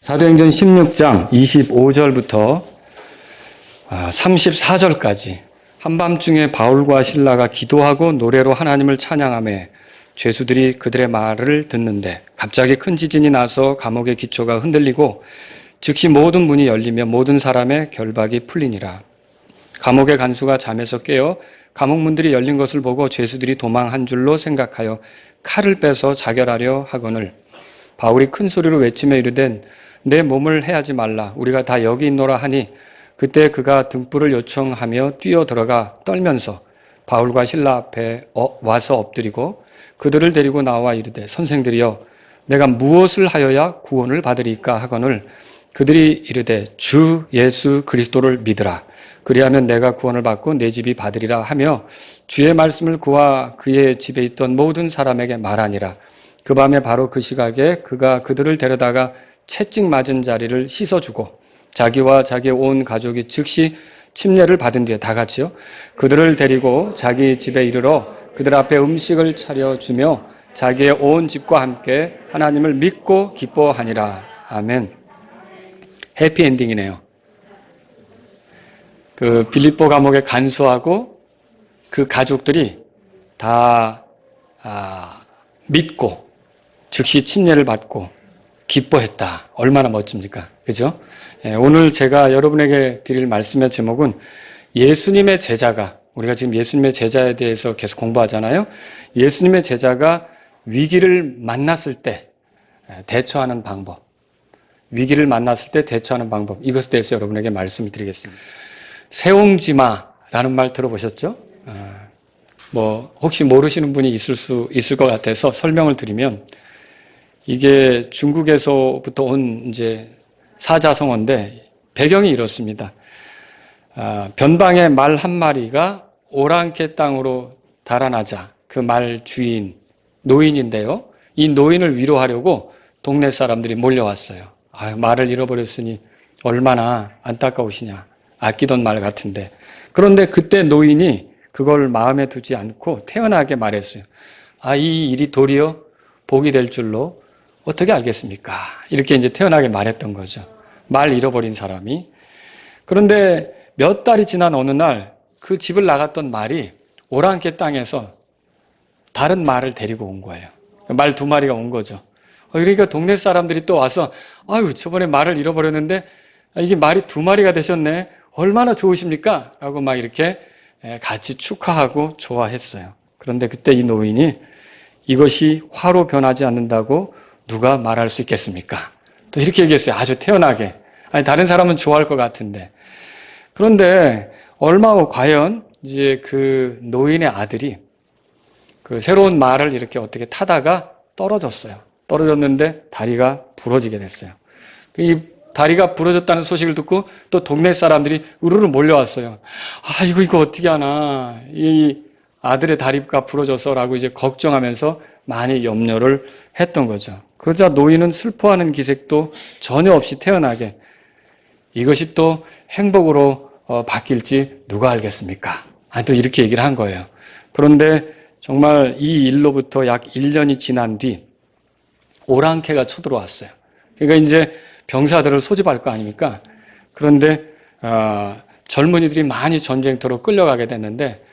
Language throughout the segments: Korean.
사도행전 16장 25절부터 34절까지 한밤중에 바울과 실라가 기도하고 노래로 하나님을 찬양하며 죄수들이 그들의 말을 듣는데 갑자기 큰 지진이 나서 감옥의 기초가 흔들리고 즉시 모든 문이 열리며 모든 사람의 결박이 풀리니라. 감옥의 간수가 잠에서 깨어 감옥 문들이 열린 것을 보고 죄수들이 도망한 줄로 생각하여 칼을 빼서 자결하려 하거늘 바울이 큰 소리로 외치며 이르되 내 몸을 해하지 말라. 우리가 다 여기 있노라 하니 그때 그가 등불을 요청하며 뛰어 들어가 떨면서 바울과 실라 앞에 와서 엎드리고 그들을 데리고 나와 이르되 선생들이여 내가 무엇을 하여야 구원을 받으리까 하거늘 그들이 이르되 주 예수 그리스도를 믿으라. 그리하면 내가 구원을 받고 내 집이 받으리라 하며 주의 말씀을 그와 그의 집에 있던 모든 사람에게 말하니라. 그 밤에 바로 그 시각에 그가 그들을 데려다가 채찍 맞은 자리를 씻어주고 자기와 자기의 온 가족이 즉시 침례를 받은 뒤에 다 같이요 그들을 데리고 자기 집에 이르러 그들 앞에 음식을 차려주며 자기의 온 집과 함께 하나님을 믿고 기뻐하니라. 아멘. 해피엔딩이네요. 그 빌립보 감옥에 간수하고 그 가족들이 다 믿고 즉시 침례를 받고 기뻐했다. 얼마나 멋집니까? 그죠? 오늘 제가 여러분에게 드릴 말씀의 제목은 예수님의 제자가, 우리가 지금 예수님의 제자에 대해서 계속 공부하잖아요. 예수님의 제자가 위기를 만났을 때 대처하는 방법, 위기를 만났을 때 대처하는 방법, 이것에 대해서 여러분에게 말씀을 드리겠습니다. 세옹지마라는 말 들어보셨죠? 혹시 모르시는 분이 있을 것 같아서 설명을 드리면 이게 중국에서부터 온 이제 사자성어인데 배경이 이렇습니다. 변방의 말 한 마리가 오랑캐 땅으로 달아나자 그 말 주인 노인인데요. 이 노인을 위로하려고 동네 사람들이 몰려왔어요. 말을 잃어버렸으니 얼마나 안타까우시냐. 아끼던 말 같은데. 그런데 그때 노인이 그걸 마음에 두지 않고 태연하게 말했어요. 이 일이 도리어 복이 될 줄로 어떻게 알겠습니까? 이렇게 이제 태연하게 말했던 거죠. 말 잃어버린 사람이. 그런데 몇 달이 지난 어느 날 그 집을 나갔던 말이 오랑캐 땅에서 다른 말을 데리고 온 거예요. 말 2마리가 온 거죠. 그러니까 동네 사람들이 또 와서 저번에 말을 잃어버렸는데 이게 말이 2마리가 되셨네. 얼마나 좋으십니까? 라고 막 이렇게 같이 축하하고 좋아했어요. 그런데 그때 이 노인이 이것이 화로 변하지 않는다고 누가 말할 수 있겠습니까? 또 이렇게 얘기했어요. 아주 태연하게. 다른 사람은 좋아할 것 같은데. 그런데 얼마 후 과연 이제 그 노인의 아들이 그 새로운 말을 이렇게 어떻게 타다가 떨어졌어요. 떨어졌는데 다리가 부러지게 됐어요. 이 다리가 부러졌다는 소식을 듣고 또 동네 사람들이 우르르 몰려왔어요. 이거 어떻게 하나. 이 아들의 다리가 부러져서라고 이제 걱정하면서 많이 염려를 했던 거죠. 그러자 노인은 슬퍼하는 기색도 전혀 없이 태연하게 이것이 또 행복으로 바뀔지 누가 알겠습니까? 또 이렇게 얘기를 한 거예요. 그런데 정말 이 일로부터 약 1년이 지난 뒤 오랑캐가 쳐들어왔어요. 그러니까 이제 병사들을 소집할 거 아닙니까? 그런데 젊은이들이 많이 전쟁터로 끌려가게 됐는데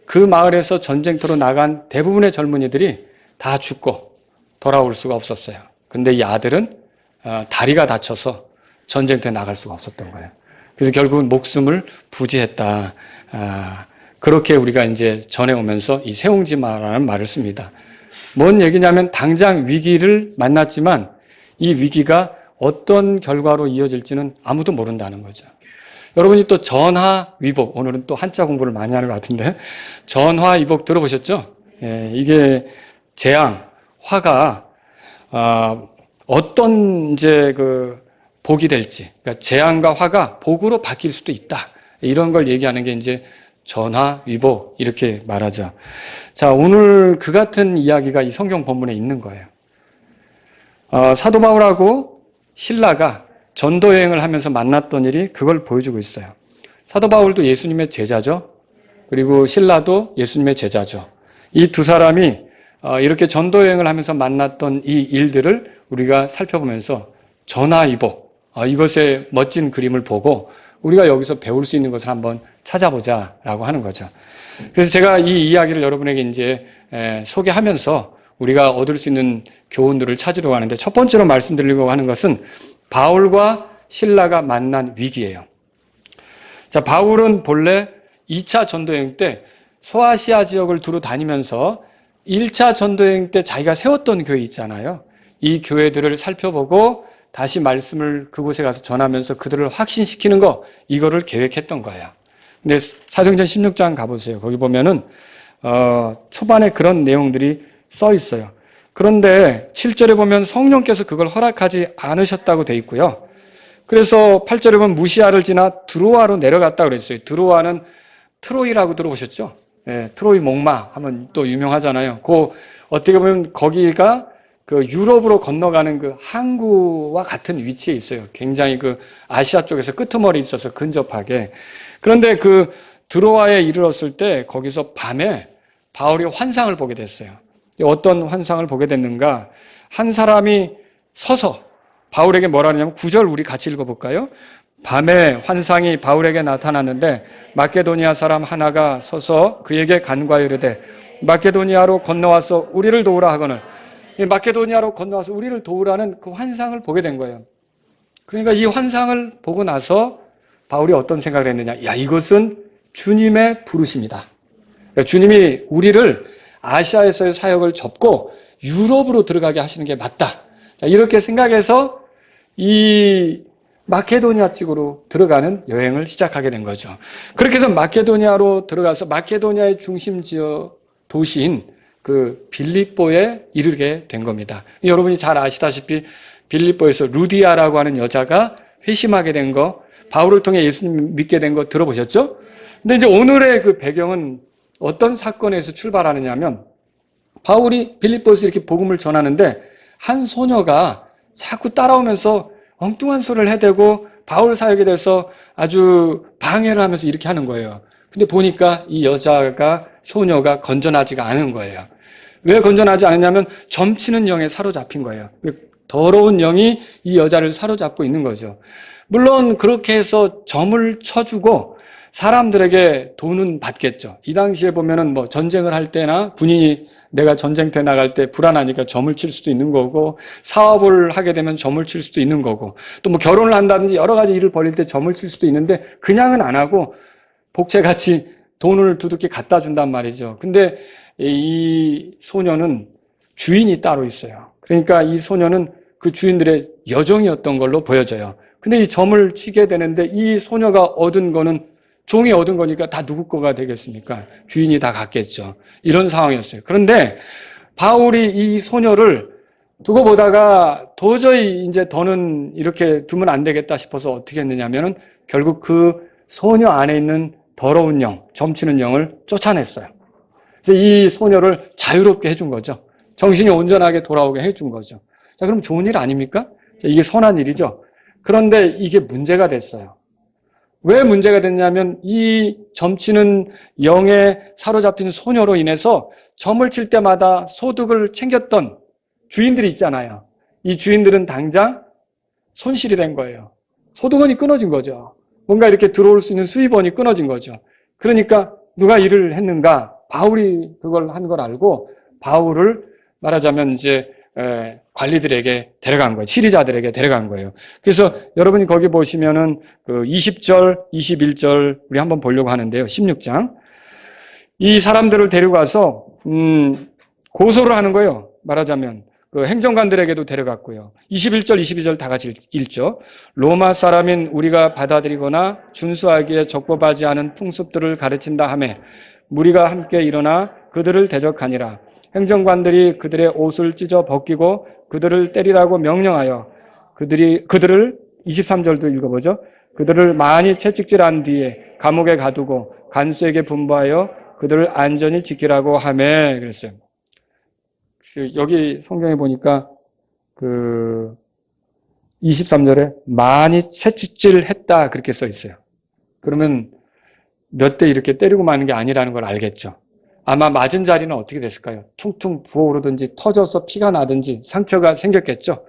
그 마을에서 전쟁터로 나간 대부분의 젊은이들이 다 죽고 돌아올 수가 없었어요. 근데 이 아들은 다리가 다쳐서 전쟁터에 나갈 수가 없었던 거예요. 그래서 결국은 목숨을 부지했다. 그렇게 우리가 이제 전해오면서 이 세옹지마라는 말을 씁니다. 뭔 얘기냐면 당장 위기를 만났지만 이 위기가 어떤 결과로 이어질지는 아무도 모른다는 거죠. 여러분이 또 전화위복, 오늘은 또 한자 공부를 많이 하는 것 같은데 전화위복 들어보셨죠? 이게 재앙, 화가 어떤 이제 복이 될지, 그러니까 재앙과 화가 복으로 바뀔 수도 있다. 이런 걸 얘기하는 게 이제 전화위복 이렇게 말하죠. 자, 오늘 그 같은 이야기가 이 성경 본문에 있는 거예요. 사도 바울하고 실라가 전도 여행을 하면서 만났던 일이 그걸 보여주고 있어요. 사도 바울도 예수님의 제자죠. 그리고 실라도 예수님의 제자죠. 이 두 사람이 이렇게 전도 여행을 하면서 만났던 이 일들을 우리가 살펴보면서 전화위복, 이것의 멋진 그림을 보고 우리가 여기서 배울 수 있는 것을 한번 찾아보자라고 하는 거죠. 그래서 제가 이 이야기를 여러분에게 이제 소개하면서 우리가 얻을 수 있는 교훈들을 찾으려고 하는데, 첫 번째로 말씀드리려고 하는 것은 바울과 실라가 만난 위기예요. 자, 바울은 본래 2차 전도여행 때 소아시아 지역을 두루 다니면서 1차 전도여행 때 자기가 세웠던 교회 있잖아요. 이 교회들을 살펴보고 다시 말씀을 그곳에 가서 전하면서 그들을 확신시키는 거, 이거를 계획했던 거예요. 근데 사도행전 16장 가보세요. 거기 보면은 초반에 그런 내용들이 써 있어요. 그런데 7절에 보면 성령께서 그걸 허락하지 않으셨다고 돼 있고요. 그래서 8절에 보면 무시아를 지나 드로아로 내려갔다고 그랬어요. 드로아는 트로이라고 들어보셨죠? 네, 트로이 목마 하면 또 유명하잖아요. 어떻게 보면 거기가 그 유럽으로 건너가는 그 항구와 같은 위치에 있어요. 굉장히 그 아시아 쪽에서 끄트머리 있어서 근접하게. 그런데 그 드로아에 이르렀을 때 거기서 밤에 바울이 환상을 보게 됐어요. 어떤 환상을 보게 됐는가? 한 사람이 서서 바울에게 뭐라 하냐면 9절 우리 같이 읽어볼까요? 밤에 환상이 바울에게 나타났는데 마케도니아 사람 하나가 서서 그에게 간과하여 이르되 마케도니아로 건너와서 우리를 도우라 하거늘. 마케도니아로 건너와서 우리를 도우라는 그 환상을 보게 된 거예요. 그러니까 이 환상을 보고 나서 바울이 어떤 생각을 했느냐? 야, 이것은 주님의 부르심이다. 그러니까 주님이 우리를 아시아에서의 사역을 접고 유럽으로 들어가게 하시는 게 맞다. 자, 이렇게 생각해서 이 마케도니아 쪽으로 들어가는 여행을 시작하게 된 거죠. 그렇게 해서 마케도니아로 들어가서 마케도니아의 중심 지역 도시인 그 빌립보에 이르게 된 겁니다. 여러분이 잘 아시다시피 빌립보에서 루디아라고 하는 여자가 회심하게 된 거, 바울을 통해 예수님 믿게 된 거 들어보셨죠? 근데 이제 오늘의 그 배경은 어떤 사건에서 출발하느냐 하면, 바울이 빌립보에서 이렇게 복음을 전하는데 한 소녀가 자꾸 따라오면서 엉뚱한 소리를 해대고 바울 사역에 대해서 아주 방해를 하면서 이렇게 하는 거예요. 근데 보니까 이 소녀가 건전하지가 않은 거예요. 왜 건전하지 않느냐면 점치는 영에 사로잡힌 거예요. 더러운 영이 이 여자를 사로잡고 있는 거죠. 물론 그렇게 해서 점을 쳐주고 사람들에게 돈은 받겠죠. 이 당시에 보면은 뭐 전쟁을 할 때나 군인이 내가 전쟁터에 나갈 때 불안하니까 점을 칠 수도 있는 거고, 사업을 하게 되면 점을 칠 수도 있는 거고, 또 뭐 결혼을 한다든지 여러 가지 일을 벌일 때 점을 칠 수도 있는데 그냥은 안 하고 복채같이 돈을 두둑히 갖다 준단 말이죠. 근데 이 소녀는 주인이 따로 있어요. 그러니까 이 소녀는 그 주인들의 여종이었던 걸로 보여져요. 근데 이 점을 치게 되는데 이 소녀가 얻은 거는, 종이 얻은 거니까 다 누구 거가 되겠습니까? 주인이 다 갖겠죠. 이런 상황이었어요. 그런데 바울이 이 소녀를 두고 보다가 도저히 이제 더는 이렇게 두면 안 되겠다 싶어서 어떻게 했느냐면은 결국 그 소녀 안에 있는 더러운 영, 점치는 영을 쫓아냈어요. 그래서 이 소녀를 자유롭게 해준 거죠. 정신이 온전하게 돌아오게 해준 거죠. 자, 그럼 좋은 일 아닙니까? 자, 이게 선한 일이죠. 그런데 이게 문제가 됐어요. 왜 문제가 됐냐면 이 점치는 영에 사로잡힌 소녀로 인해서 점을 칠 때마다 소득을 챙겼던 주인들이 있잖아요. 이 주인들은 당장 손실이 된 거예요. 소득원이 끊어진 거죠. 뭔가 이렇게 들어올 수 있는 수입원이 끊어진 거죠. 그러니까 누가 일을 했는가? 바울이 그걸 한 걸 알고 바울을 말하자면 이제 관리들에게 데려간 거예요. 치리자들에게 데려간 거예요. 그래서 여러분이 거기 보시면은 그 20절, 21절 우리 한번 보려고 하는데요. 16장. 이 사람들을 데려가서 고소를 하는 거예요. 말하자면 그 행정관들에게도 데려갔고요. 21절, 22절 다 같이 읽죠. 로마 사람인 우리가 받아들이거나 준수하기에 적법하지 않은 풍습들을 가르친다 하며 무리가 함께 일어나 그들을 대적하니라. 행정관들이 그들의 옷을 찢어 벗기고 그들을 때리라고 명령하여 그들을 23절도 읽어보죠. 그들을 많이 채찍질한 뒤에 감옥에 가두고 간수에게 분부하여 그들을 안전히 지키라고 하매 그랬어요. 여기 성경에 보니까 그 23절에 많이 채찍질했다 그렇게 써 있어요. 그러면 몇 대 이렇게 때리고 마는 게 아니라는 걸 알겠죠. 아마 맞은 자리는 어떻게 됐을까요? 퉁퉁 부어오르든지 터져서 피가 나든지 상처가 생겼겠죠.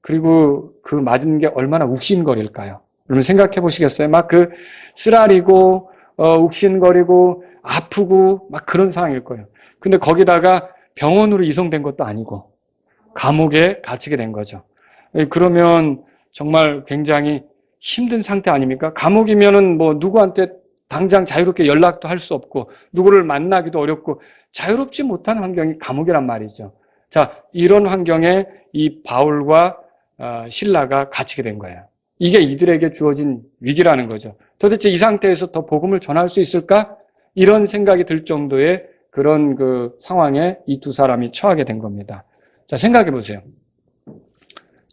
그리고 그 맞은 게 얼마나 욱신거릴까요? 여러분 생각해 보시겠어요? 막 그 쓰라리고 욱신거리고 아프고 막 그런 상황일 거예요. 근데 거기다가 병원으로 이송된 것도 아니고 감옥에 갇히게 된 거죠. 그러면 정말 굉장히 힘든 상태 아닙니까? 감옥이면은 뭐 누구한테 당장 자유롭게 연락도 할 수 없고 누구를 만나기도 어렵고 자유롭지 못한 환경이 감옥이란 말이죠. 자, 이런 환경에 이 바울과 실라가 갇히게 된 거예요. 이게 이들에게 주어진 위기라는 거죠. 도대체 이 상태에서 더 복음을 전할 수 있을까? 이런 생각이 들 정도의 그런 그 상황에 이 두 사람이 처하게 된 겁니다. 자, 생각해 보세요.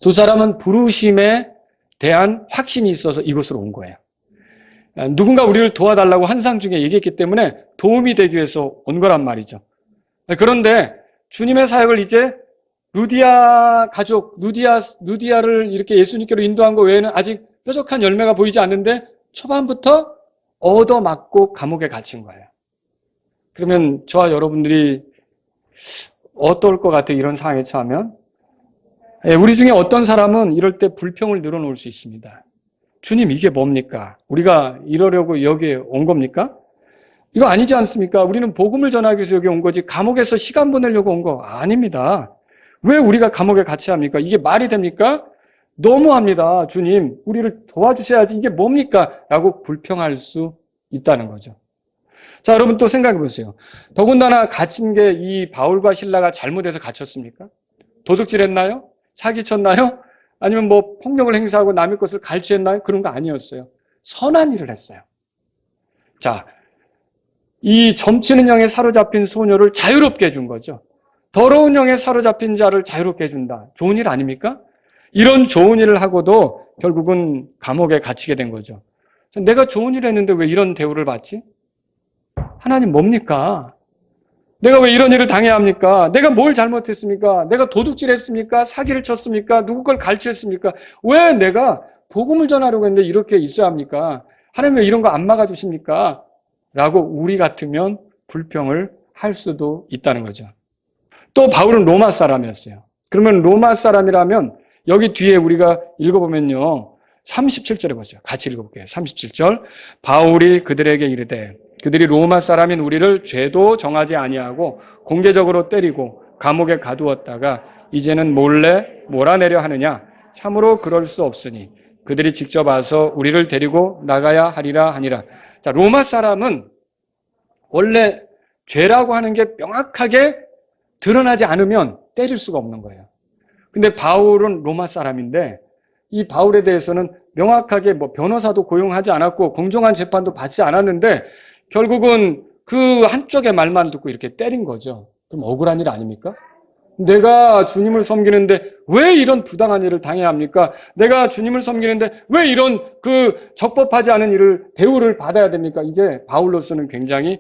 두 사람은 부르심에 대한 확신이 있어서 이곳으로 온 거예요. 누군가 우리를 도와달라고 한상 중에 얘기했기 때문에 도움이 되기 위해서 온 거란 말이죠. 그런데 주님의 사역을 이제 루디아 가족, 루디아를 이렇게 예수님께로 인도한 것 외에는 아직 뾰족한 열매가 보이지 않는데 초반부터 얻어맞고 감옥에 갇힌 거예요. 그러면 저와 여러분들이 어떨 것 같아요? 이런 상황에 처하면? 우리 중에 어떤 사람은 이럴 때 불평을 늘어놓을 수 있습니다. 주님, 이게 뭡니까? 우리가 이러려고 여기에 온 겁니까? 이거 아니지 않습니까? 우리는 복음을 전하기 위해서 여기 온 거지 감옥에서 시간 보내려고 온 거 아닙니다. 왜 우리가 감옥에 갇혀야 합니까? 이게 말이 됩니까? 너무합니다. 주님, 우리를 도와주셔야지. 이게 뭡니까? 라고 불평할 수 있다는 거죠. 자, 여러분 또 생각해 보세요. 더군다나 갇힌 게 이 바울과 실라가 잘못해서 갇혔습니까? 도둑질했나요? 사기쳤나요? 아니면 뭐 폭력을 행사하고 남의 것을 갈취했나요? 그런 거 아니었어요. 선한 일을 했어요. 자, 이 점치는 영에 사로잡힌 소녀를 자유롭게 해준 거죠. 더러운 영에 사로잡힌 자를 자유롭게 해준다. 좋은 일 아닙니까? 이런 좋은 일을 하고도 결국은 감옥에 갇히게 된 거죠. 내가 좋은 일 했는데 왜 이런 대우를 받지? 하나님 뭡니까? 내가 왜 이런 일을 당해야 합니까? 내가 뭘 잘못했습니까? 내가 도둑질했습니까? 사기를 쳤습니까? 누구 걸 갈취했습니까? 왜 내가 복음을 전하려고 했는데 이렇게 있어야 합니까? 하나님 왜 이런 거 안 막아주십니까? 라고 우리 같으면 불평을 할 수도 있다는 거죠. 또 바울은 로마 사람이었어요. 그러면 로마 사람이라면 여기 뒤에 우리가 읽어보면요. 37절에 보세요. 같이 읽어볼게요. 37절. 바울이 그들에게 이르되 그들이 로마 사람인 우리를 죄도 정하지 아니하고 공개적으로 때리고 감옥에 가두었다가 이제는 몰래 몰아내려 하느냐? 참으로 그럴 수 없으니 그들이 직접 와서 우리를 데리고 나가야 하리라 하니라. 자, 로마 사람은 원래 죄라고 하는 게 명확하게 드러나지 않으면 때릴 수가 없는 거예요. 근데 바울은 로마 사람인데 이 바울에 대해서는 명확하게 뭐 변호사도 고용하지 않았고 공정한 재판도 받지 않았는데 결국은 그 한쪽의 말만 듣고 이렇게 때린 거죠. 그럼 억울한 일 아닙니까? 내가 주님을 섬기는데 왜 이런 부당한 일을 당해야 합니까? 내가 주님을 섬기는데 왜 이런 그 적법하지 않은 일을 대우를 받아야 됩니까? 이게 바울로서는 굉장히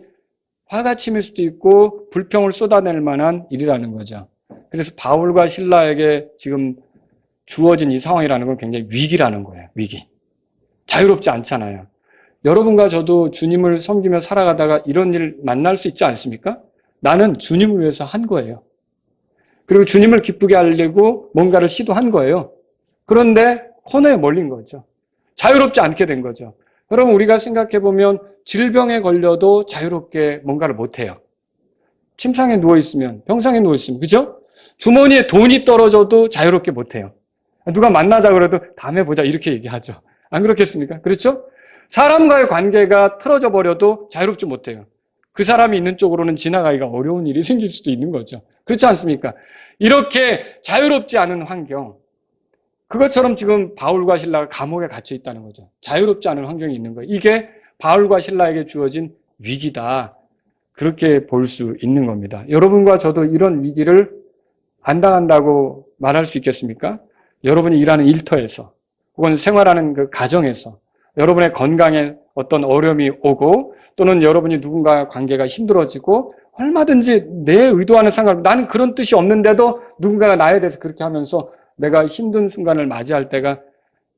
화가 치밀 수도 있고 불평을 쏟아낼 만한 일이라는 거죠. 그래서 바울과 실라에게 지금 주어진 이 상황이라는 건 굉장히 위기라는 거예요. 위기. 자유롭지 않잖아요. 여러분과 저도 주님을 섬기며 살아가다가 이런 일 만날 수 있지 않습니까? 나는 주님을 위해서 한 거예요. 그리고 주님을 기쁘게 하려고 뭔가를 시도한 거예요. 그런데 코너에 몰린 거죠. 자유롭지 않게 된 거죠. 여러분 우리가 생각해보면 질병에 걸려도 자유롭게 뭔가를 못해요. 침상에 누워있으면, 병상에 누워있으면, 그죠? 주머니에 돈이 떨어져도 자유롭게 못해요. 누가 만나자 그래도 다음에 보자 이렇게 얘기하죠. 안 그렇겠습니까? 그렇죠? 사람과의 관계가 틀어져 버려도 자유롭지 못해요. 그 사람이 있는 쪽으로는 지나가기가 어려운 일이 생길 수도 있는 거죠. 그렇지 않습니까? 이렇게 자유롭지 않은 환경, 그것처럼 지금 바울과 실라가 감옥에 갇혀 있다는 거죠. 자유롭지 않은 환경이 있는 거예요. 이게 바울과 실라에게 주어진 위기다. 그렇게 볼 수 있는 겁니다. 여러분과 저도 이런 위기를 안 당한다고 말할 수 있겠습니까? 여러분이 일하는 일터에서 혹은 생활하는 그 가정에서 여러분의 건강에 어떤 어려움이 오고 또는 여러분이 누군가와 관계가 힘들어지고 얼마든지 내 의도와는 상관없이 나는 그런 뜻이 없는데도 누군가가 나에 대해서 그렇게 하면서 내가 힘든 순간을 맞이할 때가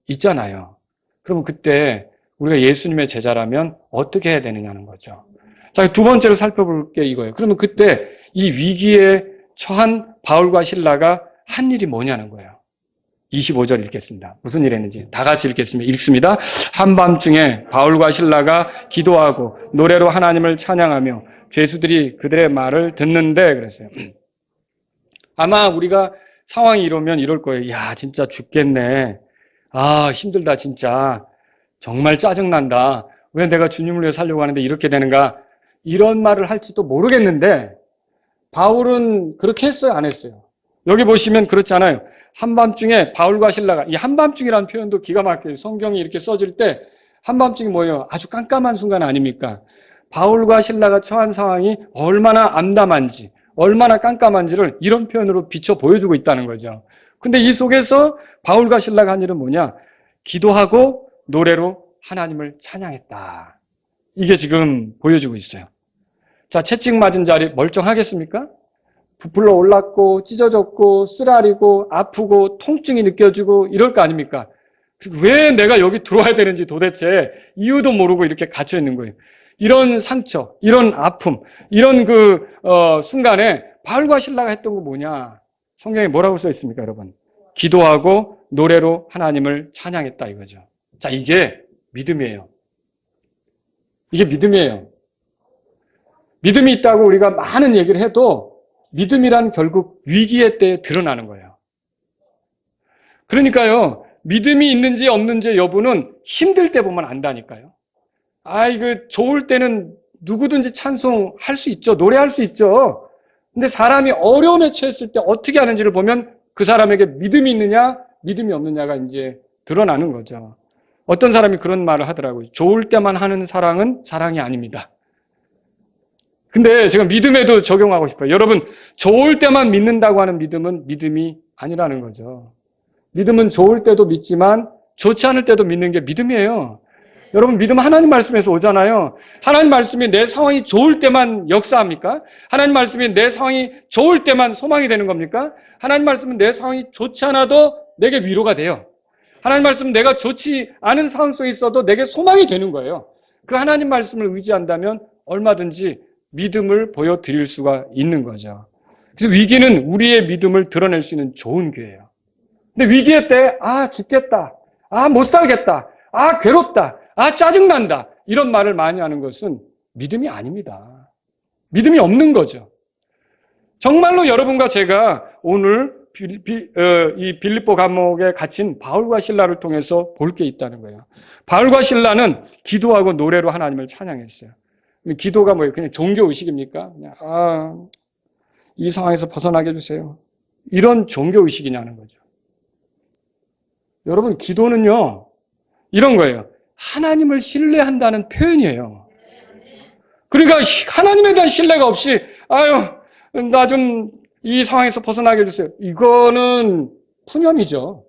있잖아요. 그러면 그때 우리가 예수님의 제자라면 어떻게 해야 되느냐는 거죠. 자, 두 번째로 살펴볼 게 이거예요. 그러면 그때 이 위기에 처한 바울과 실라가 한 일이 뭐냐는 거예요. 25절 읽겠습니다. 무슨 일 했는지 다 같이 읽습니다. 한밤중에 바울과 실라가 기도하고 노래로 하나님을 찬양하며 죄수들이 그들의 말을 듣는데 그랬어요. 아마 우리가 상황이 이러면 이럴 거예요. 야, 진짜 죽겠네. 아, 힘들다 진짜. 정말 짜증난다. 왜 내가 주님을 위해 살려고 하는데 이렇게 되는가? 이런 말을 할지도 모르겠는데 바울은 그렇게 했어요? 안 했어요? 여기 보시면 그렇지 않아요? 한밤중에 바울과 실라가, 이 한밤중이라는 표현도 기가 막혀요. 성경이 이렇게 써질 때 한밤중이 뭐예요? 아주 깜깜한 순간 아닙니까? 바울과 실라가 처한 상황이 얼마나 암담한지, 얼마나 깜깜한지를 이런 표현으로 비춰 보여주고 있다는 거죠. 근데 이 속에서 바울과 실라가 한 일은 뭐냐? 기도하고 노래로 하나님을 찬양했다. 이게 지금 보여주고 있어요. 자, 채찍 맞은 자리 멀쩡하겠습니까? 부풀러 올랐고 찢어졌고 쓰라리고 아프고 통증이 느껴지고 이럴 거 아닙니까? 왜 내가 여기 들어와야 되는지 도대체 이유도 모르고 이렇게 갇혀 있는 거예요. 이런 상처, 이런 아픔, 이런 순간에 바울과 실라가 했던 거 뭐냐? 성경에 뭐라고 써 있습니까, 여러분? 기도하고 노래로 하나님을 찬양했다 이거죠. 자, 이게 믿음이에요. 이게 믿음이에요. 믿음이 있다고 우리가 많은 얘기를 해도 믿음이란 결국 위기의 때에 드러나는 거예요. 그러니까요, 믿음이 있는지 없는지 여부는 힘들 때 보면 안다니까요. 이거 좋을 때는 누구든지 찬송할 수 있죠. 노래할 수 있죠. 근데 사람이 어려움에 처했을 때 어떻게 하는지를 보면 그 사람에게 믿음이 있느냐, 믿음이 없느냐가 이제 드러나는 거죠. 어떤 사람이 그런 말을 하더라고요. 좋을 때만 하는 사랑은 사랑이 아닙니다. 근데 제가 믿음에도 적용하고 싶어요. 여러분, 좋을 때만 믿는다고 하는 믿음은 믿음이 아니라는 거죠. 믿음은 좋을 때도 믿지만 좋지 않을 때도 믿는 게 믿음이에요. 여러분, 믿음은 하나님 말씀에서 오잖아요. 하나님 말씀이 내 상황이 좋을 때만 역사합니까? 하나님 말씀이 내 상황이 좋을 때만 소망이 되는 겁니까? 하나님 말씀은 내 상황이 좋지 않아도 내게 위로가 돼요. 하나님 말씀은 내가 좋지 않은 상황 속에 있어도 내게 소망이 되는 거예요. 그 하나님 말씀을 의지한다면 얼마든지 믿음을 보여드릴 수가 있는 거죠. 그래서 위기는 우리의 믿음을 드러낼 수 있는 좋은 기회예요. 근데 위기의 때, 죽겠다. 못 살겠다. 괴롭다. 짜증난다. 이런 말을 많이 하는 것은 믿음이 아닙니다. 믿음이 없는 거죠. 정말로 여러분과 제가 오늘 이 빌립보 감옥에 갇힌 바울과 실라를 통해서 볼 게 있다는 거예요. 바울과 실라는 기도하고 노래로 하나님을 찬양했어요. 기도가 뭐예요? 그냥 종교의식입니까? 그냥, 이 상황에서 벗어나게 해주세요. 이런 종교의식이냐는 거죠. 여러분, 기도는요, 이런 거예요. 하나님을 신뢰한다는 표현이에요. 그러니까 하나님에 대한 신뢰가 없이, 나 좀 이 상황에서 벗어나게 해주세요. 이거는 푸념이죠.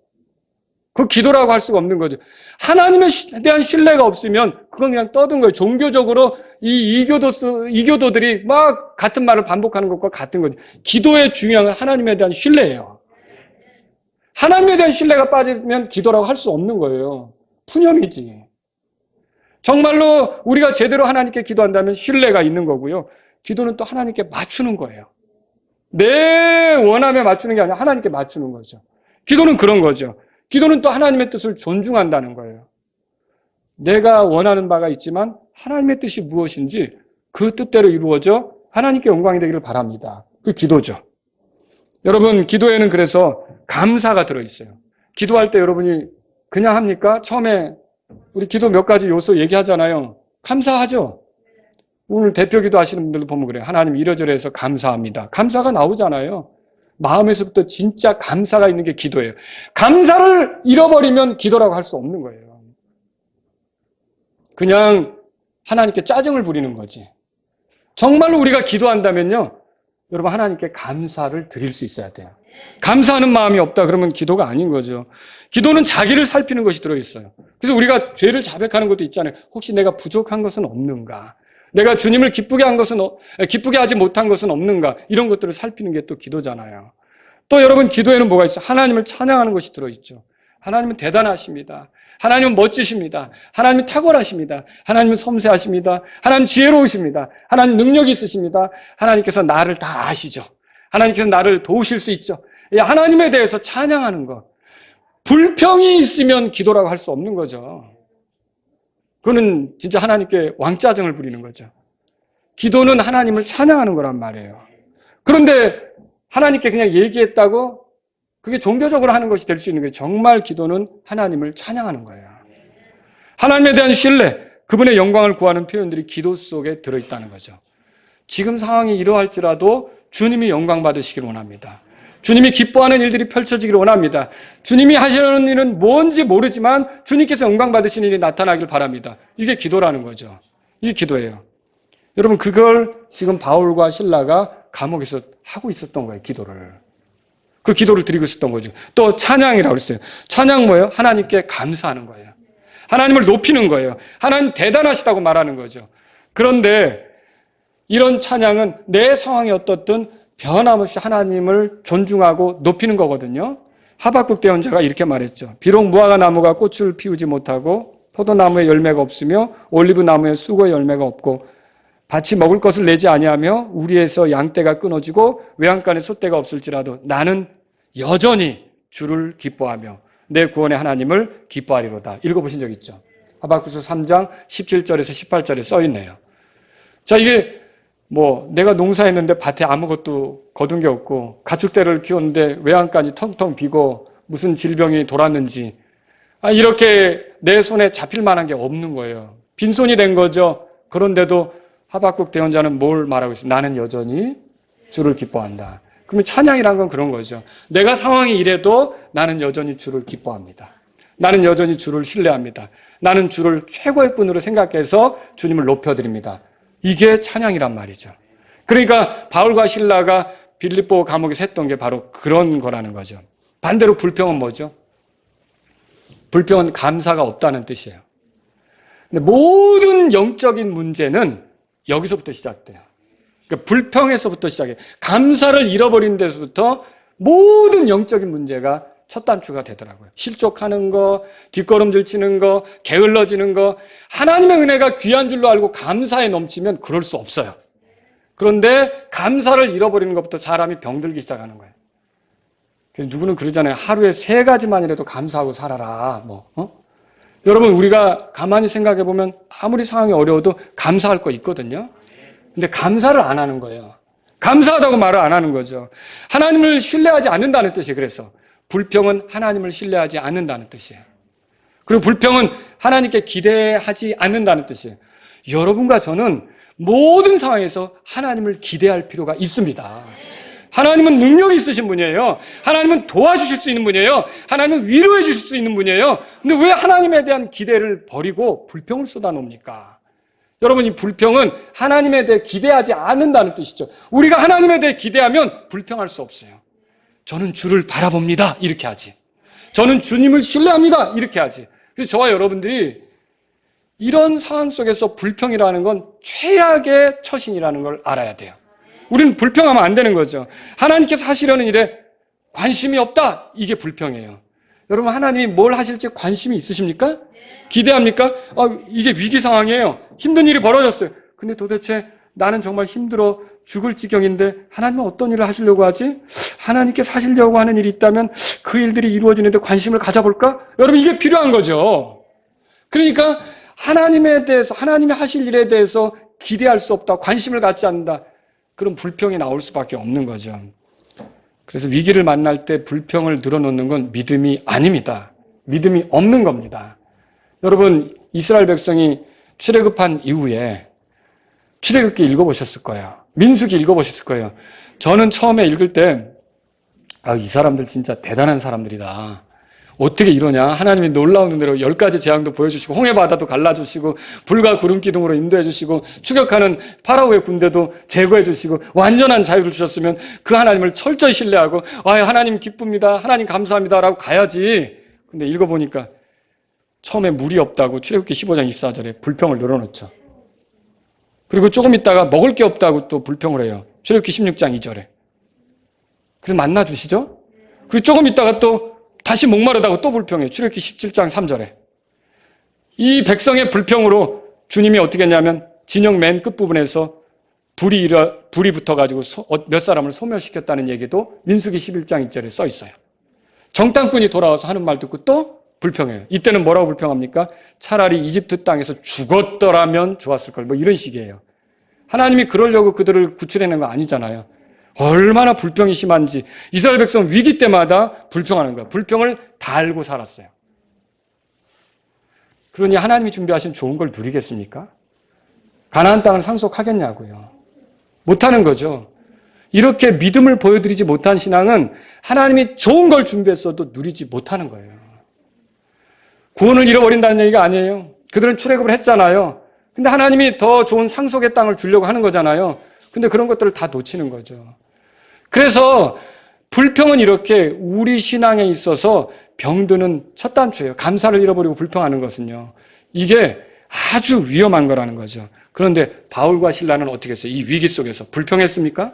그 기도라고 할 수가 없는 거죠. 하나님에 대한 신뢰가 없으면 그건 그냥 떠든 거예요. 종교적으로 이 이교도들이 막 같은 말을 반복하는 것과 같은 거죠. 기도의 중요한 건 하나님에 대한 신뢰예요. 하나님에 대한 신뢰가 빠지면 기도라고 할 수 없는 거예요. 푸념이지. 정말로 우리가 제대로 하나님께 기도한다면 신뢰가 있는 거고요. 기도는 또 하나님께 맞추는 거예요. 내 원함에 맞추는 게 아니라 하나님께 맞추는 거죠. 기도는 그런 거죠. 기도는 또 하나님의 뜻을 존중한다는 거예요. 내가 원하는 바가 있지만 하나님의 뜻이 무엇인지 그 뜻대로 이루어져 하나님께 영광이 되기를 바랍니다. 그 기도죠. 여러분, 기도에는 그래서 감사가 들어있어요. 기도할 때 여러분이 그냥 합니까? 처음에 우리 기도 몇 가지 요소 얘기하잖아요. 감사하죠? 오늘 대표기도 하시는 분들도 보면 그래요. 하나님 이러저러 해서 감사합니다. 감사가 나오잖아요. 마음에서부터 진짜 감사가 있는 게 기도예요. 감사를 잃어버리면 기도라고 할 수 없는 거예요. 그냥 하나님께 짜증을 부리는 거지. 정말로 우리가 기도한다면요, 여러분, 하나님께 감사를 드릴 수 있어야 돼요. 감사하는 마음이 없다 그러면 기도가 아닌 거죠. 기도는 자기를 살피는 것이 들어있어요. 그래서 우리가 죄를 자백하는 것도 있잖아요. 혹시 내가 부족한 것은 없는가? 내가 주님을 기쁘게 하지 못한 것은 없는가? 이런 것들을 살피는 게 또 기도잖아요. 또 여러분, 기도에는 뭐가 있어요? 하나님을 찬양하는 것이 들어있죠. 하나님은 대단하십니다. 하나님은 멋지십니다. 하나님은 탁월하십니다. 하나님은 섬세하십니다. 하나님 지혜로우십니다. 하나님 능력이 있으십니다. 하나님께서 나를 다 아시죠. 하나님께서 나를 도우실 수 있죠. 하나님에 대해서 찬양하는 것. 불평이 있으면 기도라고 할 수 없는 거죠. 그거는 진짜 하나님께 왕짜증을 부리는 거죠. 기도는 하나님을 찬양하는 거란 말이에요. 그런데 하나님께 그냥 얘기했다고 그게 종교적으로 하는 것이 될 수 있는 거예요. 정말 기도는 하나님을 찬양하는 거예요. 하나님에 대한 신뢰, 그분의 영광을 구하는 표현들이 기도 속에 들어있다는 거죠. 지금 상황이 이러할지라도 주님이 영광 받으시기를 원합니다. 주님이 기뻐하는 일들이 펼쳐지기를 원합니다. 주님이 하시는 일은 뭔지 모르지만 주님께서 영광 받으시는 일이 나타나길 바랍니다. 이게 기도라는 거죠. 이게 기도예요. 여러분, 그걸 지금 바울과 실라가 감옥에서 하고 있었던 거예요. 기도를. 그 기도를 드리고 있었던 거죠. 또 찬양이라고 그랬어요. 찬양 뭐예요? 하나님께 감사하는 거예요. 하나님을 높이는 거예요. 하나님 대단하시다고 말하는 거죠. 그런데 이런 찬양은 내 상황이 어떻든 변함없이 하나님을 존중하고 높이는 거거든요. 하박국 대언자가 이렇게 말했죠. 비록 무화과 나무가 꽃을 피우지 못하고 포도나무에 열매가 없으며 올리브 나무에 수고의 열매가 없고 밭이 먹을 것을 내지 아니하며 우리에서 양떼가 끊어지고 외양간에 솥대가 없을지라도 나는 여전히 주를 기뻐하며 내 구원의 하나님을 기뻐하리로다. 읽어보신 적 있죠? 하박국서 3장 17절에서 18절에 써 있네요. 자, 이게 내가 농사했는데 밭에 아무것도 거둔 게 없고 가축대를 키웠는데 외양간이 텅텅 비고 무슨 질병이 돌았는지 이렇게 내 손에 잡힐 만한 게 없는 거예요. 빈손이 된 거죠. 그런데도 하박국 대언자는 뭘 말하고 있어요? 나는 여전히 주를 기뻐한다. 그러면 찬양이란 건 그런 거죠. 내가 상황이 이래도 나는 여전히 주를 기뻐합니다. 나는 여전히 주를 신뢰합니다. 나는 주를 최고의 분으로 생각해서 주님을 높여드립니다. 이게 찬양이란 말이죠. 그러니까 바울과 실라가 빌립보 감옥에서 했던 게 바로 그런 거라는 거죠. 반대로 불평은 뭐죠? 불평은 감사가 없다는 뜻이에요. 근데 모든 영적인 문제는 여기서부터 시작돼요. 그러니까 불평에서부터 시작해요. 감사를 잃어버린 데서부터 모든 영적인 문제가 첫 단추가 되더라고요. 실족하는 거, 뒷걸음질 치는 거, 게을러지는 거. 하나님의 은혜가 귀한 줄로 알고 감사에 넘치면 그럴 수 없어요. 그런데 감사를 잃어버리는 것부터 사람이 병들기 시작하는 거예요. 누구는 그러잖아요. 하루에 3가지만이라도 감사하고 살아라. 여러분, 우리가 가만히 생각해 보면 아무리 상황이 어려워도 감사할 거 있거든요. 근데 감사를 안 하는 거예요. 감사하다고 말을 안 하는 거죠. 하나님을 신뢰하지 않는다는 뜻이에요. 그래서 불평은 하나님을 신뢰하지 않는다는 뜻이에요. 그리고 불평은 하나님께 기대하지 않는다는 뜻이에요. 여러분과 저는 모든 상황에서 하나님을 기대할 필요가 있습니다. 하나님은 능력이 있으신 분이에요. 하나님은 도와주실 수 있는 분이에요. 하나님은 위로해 주실 수 있는 분이에요. 근데 왜 하나님에 대한 기대를 버리고 불평을 쏟아놓습니까? 여러분, 이 불평은 하나님에 대해 기대하지 않는다는 뜻이죠. 우리가 하나님에 대해 기대하면 불평할 수 없어요. 저는 주를 바라봅니다. 이렇게 하지. 저는 주님을 신뢰합니다. 이렇게 하지. 그래서 저와 여러분들이 이런 상황 속에서 불평이라는 건 최악의 처신이라는 걸 알아야 돼요. 우리는 불평하면 안 되는 거죠. 하나님께서 하시려는 일에 관심이 없다. 이게 불평이에요. 여러분, 하나님이 뭘 하실지 관심이 있으십니까? 기대합니까? 이게 위기 상황이에요. 힘든 일이 벌어졌어요. 근데 도대체 나는 정말 힘들어 죽을 지경인데 하나님은 어떤 일을 하시려고 하지? 하나님께서 하시려고 하는 일이 있다면 그 일들이 이루어지는데 관심을 가져볼까? 여러분, 이게 필요한 거죠. 그러니까 하나님에 대해서, 하나님이 하실 일에 대해서 기대할 수 없다, 관심을 갖지 않는다, 그런 불평이 나올 수밖에 없는 거죠. 그래서 위기를 만날 때 불평을 늘어놓는 건 믿음이 아닙니다. 믿음이 없는 겁니다. 여러분, 이스라엘 백성이 출애굽한 이후에 출애굽기 읽어보셨을 거예요. 민수기 읽어보셨을 거예요. 저는 처음에 읽을 때 이 사람들 진짜 대단한 사람들이다. 어떻게 이러냐. 하나님이 놀라운 은혜로 10가지 재앙도 보여주시고 홍해바다도 갈라주시고 불과 구름 기둥으로 인도해 주시고 추격하는 파라오의 군대도 제거해 주시고 완전한 자유를 주셨으면 그 하나님을 철저히 신뢰하고 하나님 기쁩니다. 하나님 감사합니다. 라고 가야지. 근데 읽어보니까 처음에 물이 없다고 출애굽기 15장 24절에 불평을 늘어놓죠. 그리고 조금 있다가 먹을 게 없다고 또 불평을 해요. 출애굽기 16장 2절에. 그래서 만나 주시죠. 그리고 조금 있다가 또 다시 목마르다고 또 불평해요. 출애굽기 17장 3절에. 이 백성의 불평으로 주님이 어떻게 했냐면 진영 맨 끝부분에서 불이 붙어가지고 몇 사람을 소멸시켰다는 얘기도 민수기 11장 2절에 써 있어요. 정탐꾼이 돌아와서 하는 말 듣고 또 불평해요. 이때는 뭐라고 불평합니까? 차라리 이집트 땅에서 죽었더라면 좋았을 걸. 뭐 이런 식이에요. 하나님이 그러려고 그들을 구출해낸 거 아니잖아요. 얼마나 불평이 심한지 이스라엘 백성 위기 때마다 불평하는 거예요. 불평을 다 알고 살았어요. 그러니 하나님이 준비하신 좋은 걸 누리겠습니까? 가나안 땅을 상속하겠냐고요. 못하는 거죠. 이렇게 믿음을 보여드리지 못한 신앙은 하나님이 좋은 걸 준비했어도 누리지 못하는 거예요. 구원을 잃어버린다는 얘기가 아니에요. 그들은 출애굽을 했잖아요. 근데 하나님이 더 좋은 상속의 땅을 주려고 하는 거잖아요. 근데 그런 것들을 다 놓치는 거죠. 그래서 불평은 이렇게 우리 신앙에 있어서 병드는 첫 단추예요. 감사를 잃어버리고 불평하는 것은요. 이게 아주 위험한 거라는 거죠. 그런데 바울과 실라는 어떻게 했어요? 이 위기 속에서 불평했습니까?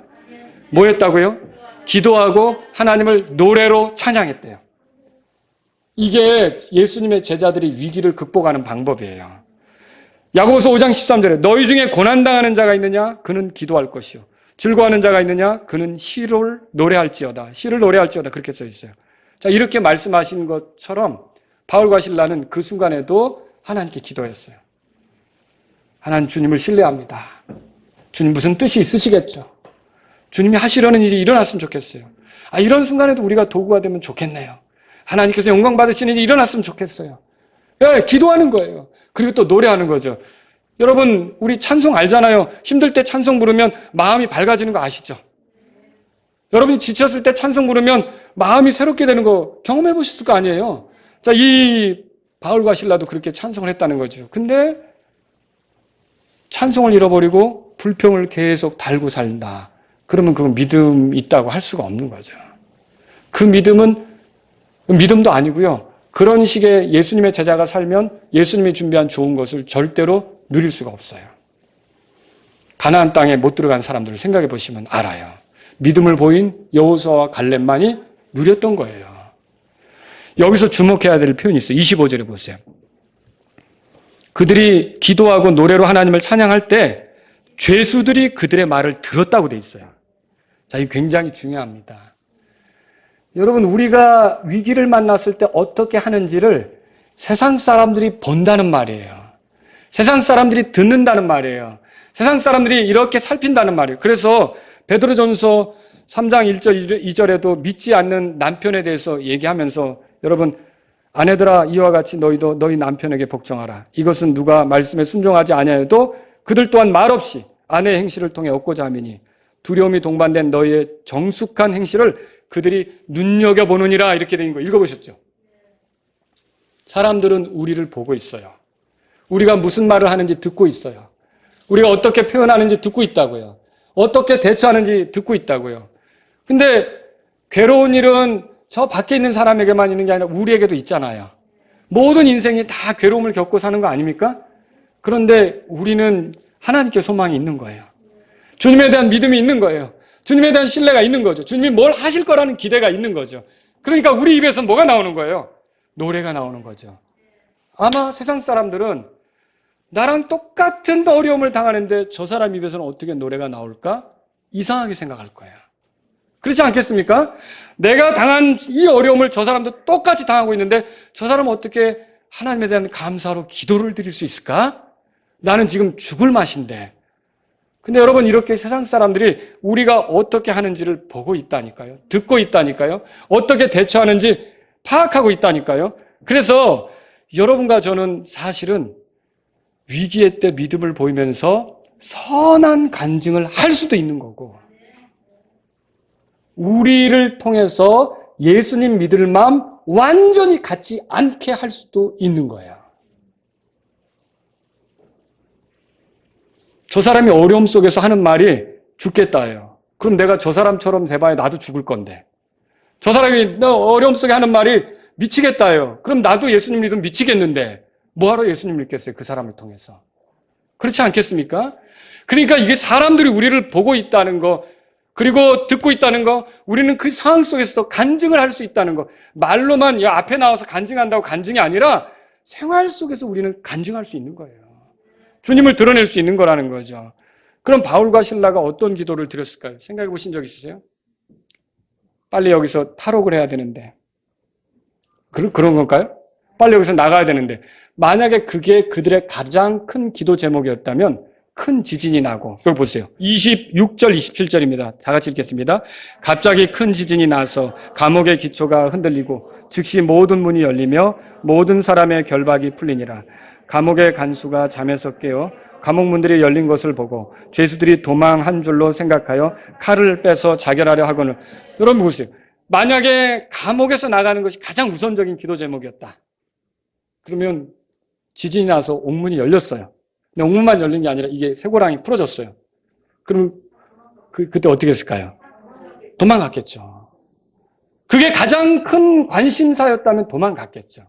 뭐 했다고요? 기도하고 하나님을 노래로 찬양했대요. 이게 예수님의 제자들이 위기를 극복하는 방법이에요. 야고보서 5장 13절에 너희 중에 고난당하는 자가 있느냐? 그는 기도할 것이요. 즐거워하는 자가 있느냐? 그는 시를 노래할지어다. 시를 노래할지어다. 그렇게 써 있어요. 자, 이렇게 말씀하신 것처럼 바울과 실라는 그 순간에도 하나님께 기도했어요. 하나님, 주님을 신뢰합니다. 주님 무슨 뜻이 있으시겠죠? 주님이 하시려는 일이 일어났으면 좋겠어요. 이런 순간에도 우리가 도구가 되면 좋겠네요. 하나님께서 영광 받으시는 일이 일어났으면 좋겠어요. 네, 기도하는 거예요. 그리고 또 노래하는 거죠. 여러분, 우리 찬송 알잖아요. 힘들 때 찬송 부르면 마음이 밝아지는 거 아시죠? 여러분이 지쳤을 때 찬송 부르면 마음이 새롭게 되는 거 경험해 보셨을 거 아니에요? 자, 이 바울과 실라도 그렇게 찬송을 했다는 거죠. 근데 찬송을 잃어버리고 불평을 계속 달고 산다. 그러면 그건 믿음 있다고 할 수가 없는 거죠. 그 믿음은 믿음도 아니고요. 그런 식의 예수님의 제자가 살면 예수님이 준비한 좋은 것을 절대로 누릴 수가 없어요. 가나안 땅에 못 들어간 사람들을 생각해 보시면 알아요. 믿음을 보인 여호수아와 갈렙만이 누렸던 거예요. 여기서 주목해야 될 표현이 있어요. 25절에 보세요. 그들이 기도하고 노래로 하나님을 찬양할 때 죄수들이 그들의 말을 들었다고 돼 있어요. 자, 이게 굉장히 중요합니다. 여러분, 우리가 위기를 만났을 때 어떻게 하는지를 세상 사람들이 본다는 말이에요. 세상 사람들이 듣는다는 말이에요. 세상 사람들이 이렇게 살핀다는 말이에요. 그래서 베드로전서 3장 1절 2절에도 믿지 않는 남편에 대해서 얘기하면서 여러분, 아내들아 이와 같이 너희도 너희 남편에게 복종하라. 이것은 누가 말씀에 순종하지 아니하여도 그들 또한 말없이 아내의 행실을 통해 얻고자 함이니 두려움이 동반된 너희의 정숙한 행실을 그들이 눈여겨보느니라. 이렇게 된 거 읽어보셨죠? 사람들은 우리를 보고 있어요. 우리가 무슨 말을 하는지 듣고 있어요. 우리가 어떻게 표현하는지 듣고 있다고요. 어떻게 대처하는지 듣고 있다고요. 근데 괴로운 일은 저 밖에 있는 사람에게만 있는 게 아니라 우리에게도 있잖아요. 모든 인생이 다 괴로움을 겪고 사는 거 아닙니까? 그런데 우리는 하나님께 소망이 있는 거예요. 주님에 대한 믿음이 있는 거예요. 주님에 대한 신뢰가 있는 거죠. 주님이 뭘 하실 거라는 기대가 있는 거죠. 그러니까 우리 입에서 뭐가 나오는 거예요? 노래가 나오는 거죠. 아마 세상 사람들은 나랑 똑같은 어려움을 당하는데 저 사람 입에서는 어떻게 노래가 나올까? 이상하게 생각할 거예요. 그렇지 않겠습니까? 내가 당한 이 어려움을 저 사람도 똑같이 당하고 있는데 저 사람은 어떻게 하나님에 대한 감사로 기도를 드릴 수 있을까? 나는 지금 죽을 맛인데. 근데 여러분, 이렇게 세상 사람들이 우리가 어떻게 하는지를 보고 있다니까요. 듣고 있다니까요. 어떻게 대처하는지 파악하고 있다니까요. 그래서 여러분과 저는 사실은 위기의 때 믿음을 보이면서 선한 간증을 할 수도 있는 거고, 우리를 통해서 예수님 믿을 마음 완전히 갖지 않게 할 수도 있는 거예요. 저 사람이 어려움 속에서 하는 말이 죽겠다예요. 그럼 내가 저 사람처럼 돼봐야 나도 죽을 건데. 저 사람이 어려움 속에 하는 말이 미치겠다예요. 그럼 나도 예수님 믿으면 미치겠는데 뭐하러 예수님 믿겠어요? 그 사람을 통해서. 그렇지 않겠습니까? 그러니까 이게 사람들이 우리를 보고 있다는 거, 그리고 듣고 있다는 거, 우리는 그 상황 속에서도 간증을 할 수 있다는 거. 말로만 앞에 나와서 간증한다고 간증이 아니라 생활 속에서 우리는 간증할 수 있는 거예요. 주님을 드러낼 수 있는 거라는 거죠. 그럼 바울과 실라가 어떤 기도를 드렸을까요? 생각해 보신 적 있으세요? 빨리 여기서 탈옥을 해야 되는데 그런 건가요? 빨리 여기서 나가야 되는데 만약에 그게 그들의 가장 큰 기도 제목이었다면 큰 지진이 나고, 여기 보세요. 26절, 27절입니다. 다 같이 읽겠습니다. 갑자기 큰 지진이 나서 감옥의 기초가 흔들리고 즉시 모든 문이 열리며 모든 사람의 결박이 풀리니라. 감옥의 간수가 잠에서 깨어 감옥 문들이 열린 것을 보고 죄수들이 도망한 줄로 생각하여 칼을 빼서 자결하려 하거늘. 여러분 보세요. 만약에 감옥에서 나가는 것이 가장 우선적인 기도 제목이었다. 그러면 지진이 나서 옥문이 열렸어요. 근데 옥문만 열린 게 아니라 이게 쇠고랑이 풀어졌어요. 그럼 그때 어떻게 했을까요? 도망갔겠죠. 그게 가장 큰 관심사였다면 도망갔겠죠.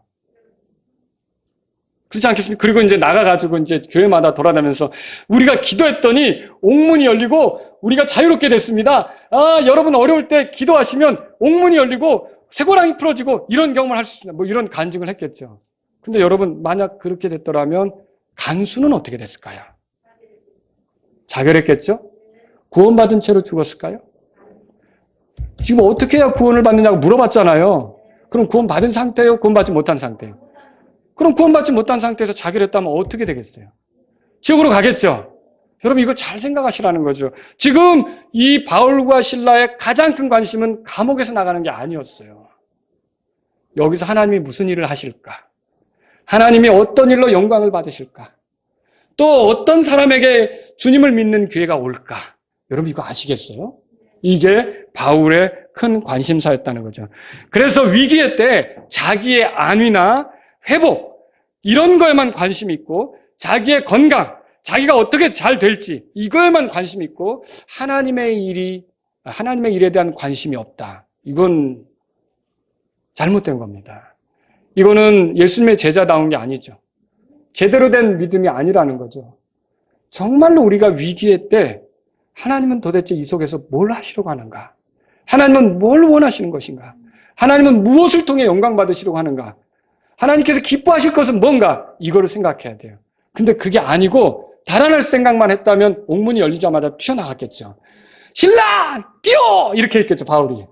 그렇지 않겠습니까? 그리고 이제 나가가지고 이제 교회마다 돌아다니면서 우리가 기도했더니 옥문이 열리고 우리가 자유롭게 됐습니다. 아, 여러분 어려울 때 기도하시면 옥문이 열리고 쇠고랑이 풀어지고 이런 경험을 할 수 있습니다. 뭐 이런 간증을 했겠죠. 근데 여러분 만약 그렇게 됐더라면 간수는 어떻게 됐을까요? 자결했겠죠? 구원받은 채로 죽었을까요? 지금 어떻게 해야 구원을 받느냐고 물어봤잖아요. 그럼 구원받은 상태예요? 구원받지 못한 상태예요? 그럼 구원받지 못한 상태에서 자결했다면 어떻게 되겠어요? 지옥으로 가겠죠? 여러분 이거 잘 생각하시라는 거죠. 지금 이 바울과 실라의 가장 큰 관심은 감옥에서 나가는 게 아니었어요. 여기서 하나님이 무슨 일을 하실까? 하나님이 어떤 일로 영광을 받으실까? 또 어떤 사람에게 주님을 믿는 기회가 올까? 여러분 이거 아시겠어요? 이게 바울의 큰 관심사였다는 거죠. 그래서 위기의 때 자기의 안위나 회복 이런 거에만 관심이 있고 자기의 건강, 자기가 어떻게 잘 될지 이거에만 관심이 있고 하나님의 일에 대한 관심이 없다. 이건 잘못된 겁니다. 이거는 예수님의 제자다운 게 아니죠. 제대로 된 믿음이 아니라는 거죠. 정말로 우리가 위기의 때 하나님은 도대체 이 속에서 뭘 하시려고 하는가? 하나님은 뭘 원하시는 것인가? 하나님은 무엇을 통해 영광 받으시려고 하는가? 하나님께서 기뻐하실 것은 뭔가? 이거를 생각해야 돼요. 근데 그게 아니고 달아날 생각만 했다면 옥문이 열리자마자 튀어나갔겠죠. 신라! 뛰어! 이렇게 했겠죠, 바울이.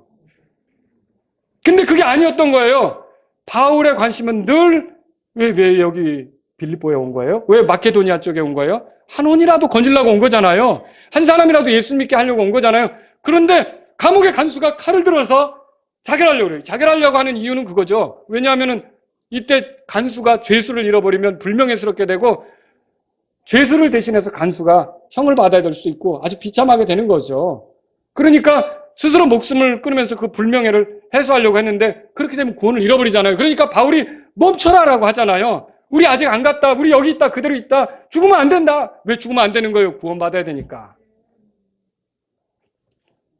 근데 그게 아니었던 거예요. 바울의 관심은 늘 왜 여기 빌립보에 온 거예요? 왜 마케도니아 쪽에 온 거예요? 한 혼이라도 건지려고 온 거잖아요. 한 사람이라도 예수 믿게 하려고 온 거잖아요. 그런데 감옥의 간수가 칼을 들어서 자결하려고 그래요. 자결하려고 하는 이유는 그거죠. 왜냐하면은 이때 간수가 죄수를 잃어버리면 불명예스럽게 되고 죄수를 대신해서 간수가 형을 받아야 될 수 있고 아주 비참하게 되는 거죠. 그러니까 스스로 목숨을 끊으면서 그 불명예를 해소하려고 했는데 그렇게 되면 구원을 잃어버리잖아요. 그러니까 바울이 멈춰라라고 하잖아요. 우리 아직 안 갔다. 우리 여기 있다. 그대로 있다. 죽으면 안 된다. 왜 죽으면 안 되는 거예요? 구원받아야 되니까.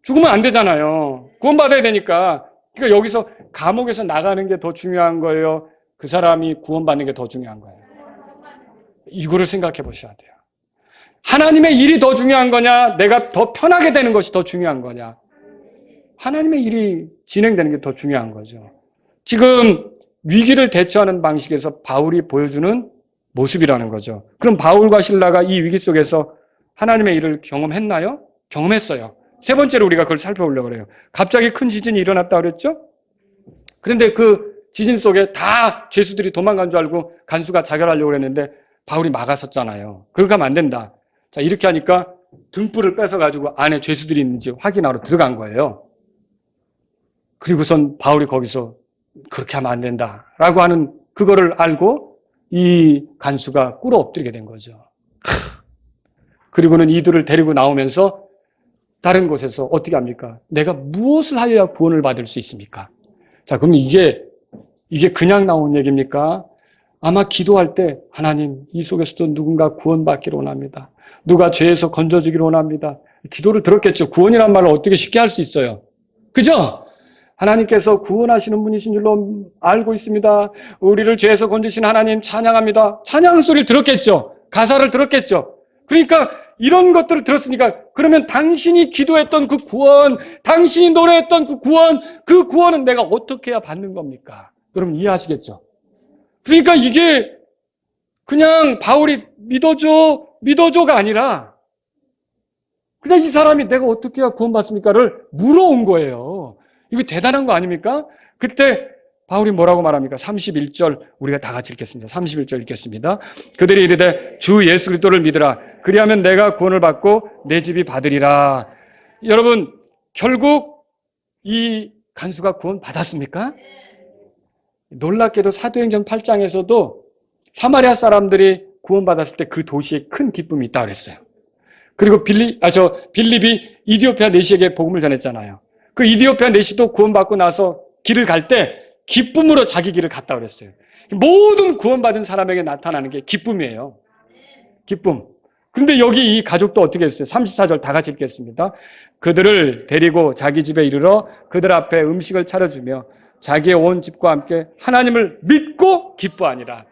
죽으면 안 되잖아요. 구원받아야 되니까. 그러니까 여기서 감옥에서 나가는 게 더 중요한 거예요? 그 사람이 구원받는 게 더 중요한 거예요? 이거를 생각해 보셔야 돼요. 하나님의 일이 더 중요한 거냐? 내가 더 편하게 되는 것이 더 중요한 거냐? 하나님의 일이 진행되는 게 더 중요한 거죠. 지금 위기를 대처하는 방식에서 바울이 보여주는 모습이라는 거죠. 그럼 바울과 실라가 이 위기 속에서 하나님의 일을 경험했나요? 경험했어요. 세 번째로 우리가 그걸 살펴보려고 그래요. 갑자기 큰 지진이 일어났다 그랬죠? 그런데 그 지진 속에 다 죄수들이 도망간 줄 알고 간수가 자결하려고 그랬는데 바울이 막았었잖아요. 그렇게 하면 안 된다. 자, 이렇게 하니까 등불을 뺏어가지고 안에 죄수들이 있는지 확인하러 들어간 거예요. 그리고선 바울이 거기서 그렇게 하면 안 된다라고 하는 그거를 알고 이 간수가 꿇어 엎드리게 된 거죠. 그리고는 이들을 데리고 나오면서 다른 곳에서 어떻게 합니까? 내가 무엇을 하여야 구원을 받을 수 있습니까? 자, 그럼 이게 그냥 나온 얘기입니까? 아마 기도할 때 하나님 이 속에서도 누군가 구원받기를 원합니다. 누가 죄에서 건져주기를 원합니다. 기도를 들었겠죠. 구원이란 말을 어떻게 쉽게 할 수 있어요? 그죠? 하나님께서 구원하시는 분이신 줄로 알고 있습니다. 우리를 죄에서 건지신 하나님 찬양합니다. 찬양 소리를 들었겠죠. 가사를 들었겠죠. 그러니까 이런 것들을 들었으니까 그러면 당신이 기도했던 그 구원, 당신이 노래했던 그 구원은 내가 어떻게 해야 받는 겁니까? 여러분 이해하시겠죠? 그러니까 이게 그냥 바울이 믿어줘가 아니라 그냥 이 사람이 내가 어떻게 해야 구원받습니까를 물어온 거예요. 이거 대단한 거 아닙니까? 그때 바울이 뭐라고 말합니까? 31절 우리가 다 같이 읽겠습니다. 31절 읽겠습니다. 그들이 이르되 주 예수 그리스도를 믿으라. 그리하면 내가 구원을 받고 내 집이 받으리라. 여러분, 결국 이 간수가 구원 받았습니까? 놀랍게도 사도행전 8장에서도 사마리아 사람들이 구원받았을 때 그 도시에 큰 기쁨이 있다고 그랬어요. 그리고 빌립이 이디오피아 내시에게 복음을 전했잖아요. 그 이디오피아 내시도 구원받고 나서 길을 갈 때 기쁨으로 자기 길을 갔다 그랬어요. 모든 구원받은 사람에게 나타나는 게 기쁨이에요. 기쁨. 그런데 여기 이 가족도 어떻게 했어요? 34절 다 같이 읽겠습니다. 그들을 데리고 자기 집에 이르러 그들 앞에 음식을 차려주며 자기의 온 집과 함께 하나님을 믿고 기뻐하니라.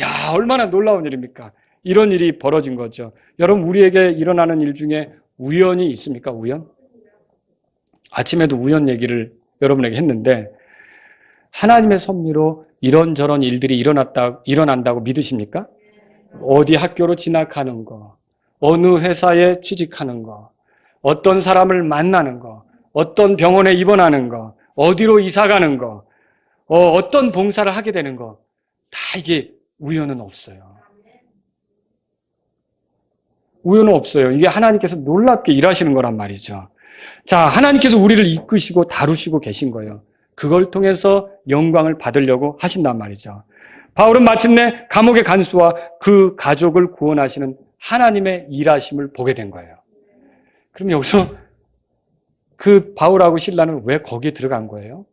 야, 얼마나 놀라운 일입니까? 이런 일이 벌어진 거죠. 여러분, 우리에게 일어나는 일 중에 우연이 있습니까? 우연? 아침에도 우연 얘기를 여러분에게 했는데 하나님의 섭리로 이런저런 일들이 일어난다고 믿으십니까? 어디 학교로 진학하는 거, 어느 회사에 취직하는 거, 어떤 사람을 만나는 거, 어떤 병원에 입원하는 거, 어디로 이사 가는 거, 어떤 봉사를 하게 되는 거, 다 이게 우연은 없어요. 우연은 없어요. 이게 하나님께서 놀랍게 일하시는 거란 말이죠. 자, 하나님께서 우리를 이끄시고 다루시고 계신 거예요. 그걸 통해서 영광을 받으려고 하신단 말이죠. 바울은 마침내 감옥의 간수와 그 가족을 구원하시는 하나님의 일하심을 보게 된 거예요. 그럼 여기서 그 바울하고 실라는 왜 거기에 들어간 거예요?